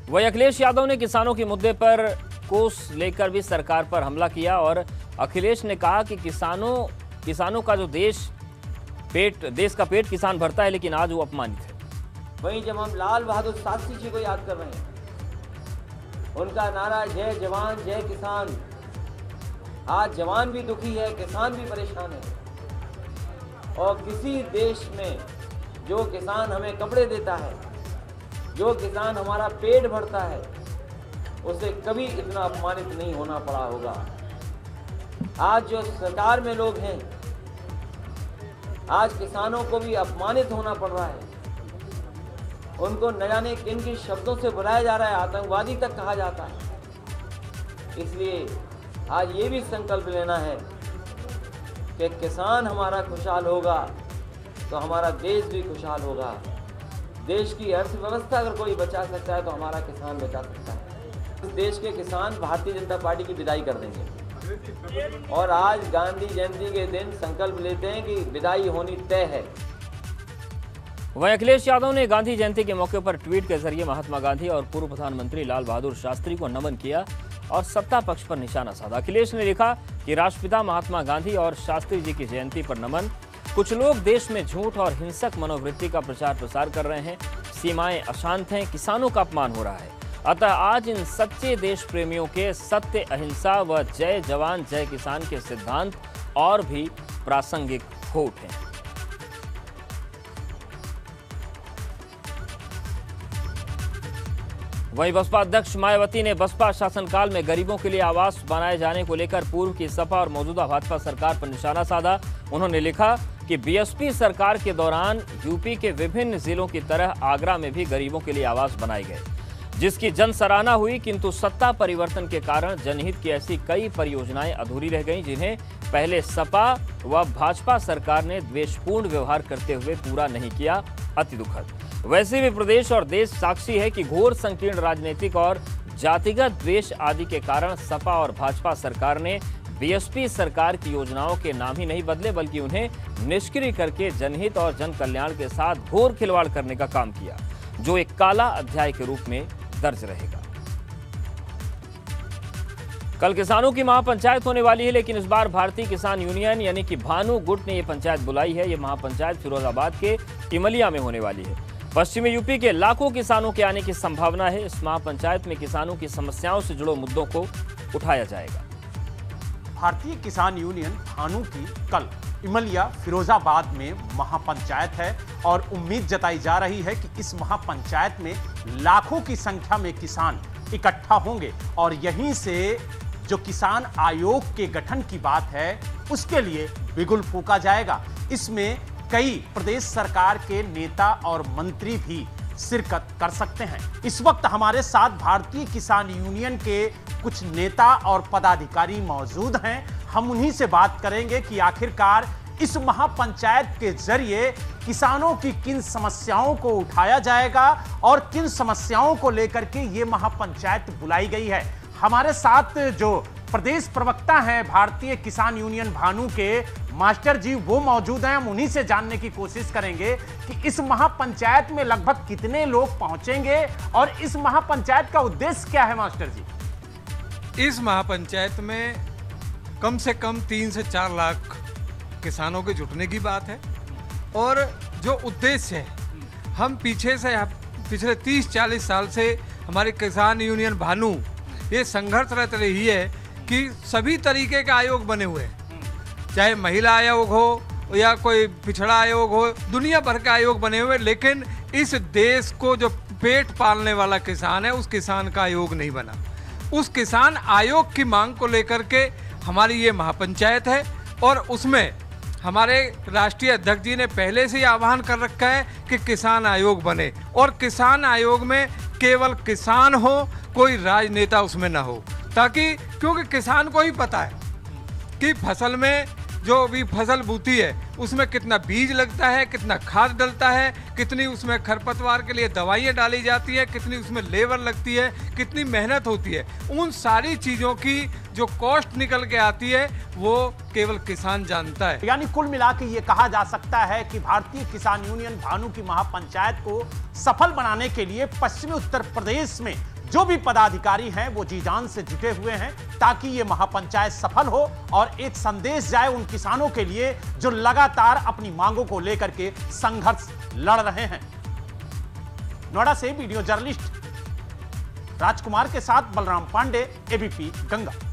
वहीं अखिलेश यादव ने किसानों के मुद्दे पर कोस लेकर भी सरकार पर हमला किया और अखिलेश ने कहा कि किसानों का जो देश का पेट किसान भरता है, लेकिन आज वो अपमानित है। वहीं जब हम लाल बहादुर शास्त्री जी को याद कर रहे हैं, उनका नारा जय जवान जय किसान। आज जवान भी दुखी है, किसान भी परेशान है। और किसी देश में जो किसान हमें कपड़े देता है, जो किसान हमारा पेट भरता है, उसे कभी इतना अपमानित नहीं होना पड़ा होगा। आज जो सरकार में लोग हैं, आज किसानों को भी अपमानित होना पड़ रहा है। उनको न जाने किन किन शब्दों से बुलाया जा रहा है, आतंकवादी तक कहा जाता है। इसलिए आज ये भी संकल्प लेना है कि किसान हमारा खुशहाल होगा तो हमारा देश भी खुशहाल होगा। देश की अर्थव्यवस्था अगर कोई बचा सकता है तो हमारा किसान बचा सकता है। इस देश के किसान भारतीय जनता पार्टी की विदाई कर देंगे और आज गांधी जयंती के दिन संकल्प लेते हैं कि विदाई होनी तय है। वहीं अखिलेश यादव ने गांधी जयंती के मौके पर ट्वीट के जरिए महात्मा गांधी और पूर्व प्रधानमंत्री लाल बहादुर शास्त्री को नमन किया और सत्ता पक्ष पर निशाना साधा। अखिलेश ने लिखा कि राष्ट्रपिता महात्मा गांधी और शास्त्री जी की जयंती पर नमन। कुछ लोग देश में झूठ और हिंसक मनोवृत्ति का प्रचार प्रसार कर रहे हैं। सीमाएं अशांत हैं, किसानों का अपमान हो रहा है। अतः आज इन सच्चे देश प्रेमियों के सत्य, अहिंसा व जय जवान जय किसान के सिद्धांत और भी प्रासंगिक हो उठे। वहीं बसपा अध्यक्ष मायावती ने बसपा शासनकाल में गरीबों के लिए आवास बनाए जाने को लेकर पूर्व की सपा और मौजूदा भाजपा सरकार पर निशाना साधा। उन्होंने लिखा कि बीएसपी सरकार के दौरान यूपी के विभिन्न जिलों की तरह आगरा में भी गरीबों के लिए आवास बनाए गए, जिसकी जन सराहना हुई, किंतु सत्ता परिवर्तन के कारण जनहित की ऐसी कई परियोजनाएं अधूरी रह गईं, जिन्हें पहले सपा व भाजपा सरकार ने द्वेषपूर्ण व्यवहार करते हुए पूरा नहीं किया। अति दुखद। वैसे भी प्रदेश और देश साक्षी है कि घोर संकीर्ण राजनीतिक और जातिगत द्वेष आदि के कारण सपा और भाजपा सरकार ने बीएसपी सरकार की योजनाओं के नाम ही नहीं बदले, बल्कि उन्हें निष्क्रिय करके जनहित और जन कल्याण के साथ घोर खिलवाड़ करने का काम किया, जो एक काला अध्याय के रूप में दर्ज रहेगा। कल किसानों की महापंचायत होने वाली है, लेकिन इस बार भारतीय किसान यूनियन यानी कि भानु गुट ने यह पंचायत बुलाई है। यह महापंचायत फिरोजाबाद के इमलिया में होने वाली है। पश्चिमी यूपी के लाखों किसानों के आने की संभावना है। इस महापंचायत में किसानों की समस्याओं से जुड़े मुद्दों को उठाया जाएगा। भारतीय किसान यूनियन भानु की कल इमलिया फिरोजाबाद में महापंचायत है और उम्मीद जताई जा रही है कि इस महापंचायत में लाखों की संख्या में किसान इकट्ठा होंगे और यहीं से जो किसान आयोग के गठन की बात है उसके लिए बिगुल फूंका जाएगा। इसमें कई प्रदेश सरकार के नेता और मंत्री भी शिरकत कर सकते हैं। इस वक्त हमारे साथ भारतीय किसान यूनियन के कुछ नेता और पदाधिकारी मौजूद हैं। हम उन्हीं से बात करेंगे कि आखिरकार इस महापंचायत के जरिए किसानों की किन समस्याओं को उठाया जाएगा और किन समस्याओं को लेकर के ये महापंचायत बुलाई गई है। हमारे साथ जो प्रदेश प्रवक्ता हैं भारतीय किसान यूनियन भानु के मास्टर जी, वो मौजूद हैं। हम उन्हीं से जानने की कोशिश करेंगे कि इस महापंचायत में लगभग कितने लोग पहुंचेंगे और इस महापंचायत का उद्देश्य क्या है। मास्टर जी, इस महापंचायत में कम से कम 3 से 4 लाख किसानों के जुटने की बात है और जो उद्देश्य है, हम पिछले 30-40 साल से हमारे किसान यूनियन भानु ये संघर्षरत रही है कि सभी तरीके के आयोग बने हुए हैं, चाहे महिला आयोग हो या कोई पिछड़ा आयोग हो, दुनिया भर के आयोग बने हुए, लेकिन इस देश को जो पेट पालने वाला किसान है उस किसान का आयोग नहीं बना। उस किसान आयोग की मांग को लेकर के हमारी ये महापंचायत है और उसमें हमारे राष्ट्रीय अध्यक्ष जी ने पहले से ही आह्वान कर रखा है कि किसान आयोग बने और किसान आयोग में केवल किसान हो, कोई राजनेता उसमें ना हो, ताकि क्योंकि किसान को ही पता है कि फसल में जो भी फसल बूती है उसमें कितना बीज लगता है, कितना खाद डलता है, कितनी उसमें खरपतवार के लिए दवाइयाँ डाली जाती है, कितनी उसमें लेबर लगती है, कितनी मेहनत होती है। उन सारी चीज़ों की जो कॉस्ट निकल के आती है वो केवल किसान जानता है। यानी कुल मिला के ये कहा जा सकता है कि भारतीय किसान यूनियन भानु की महापंचायत को सफल बनाने के लिए पश्चिमी उत्तर प्रदेश में जो भी पदाधिकारी हैं वो जी जान से जुटे हुए हैं ताकि ये महापंचायत सफल हो और एक संदेश जाए उन किसानों के लिए जो लगातार अपनी मांगों को लेकर के संघर्ष लड़ रहे हैं। नोएडा से वीडियो जर्नलिस्ट राजकुमार के साथ बलराम पांडे, एबीपी गंगा।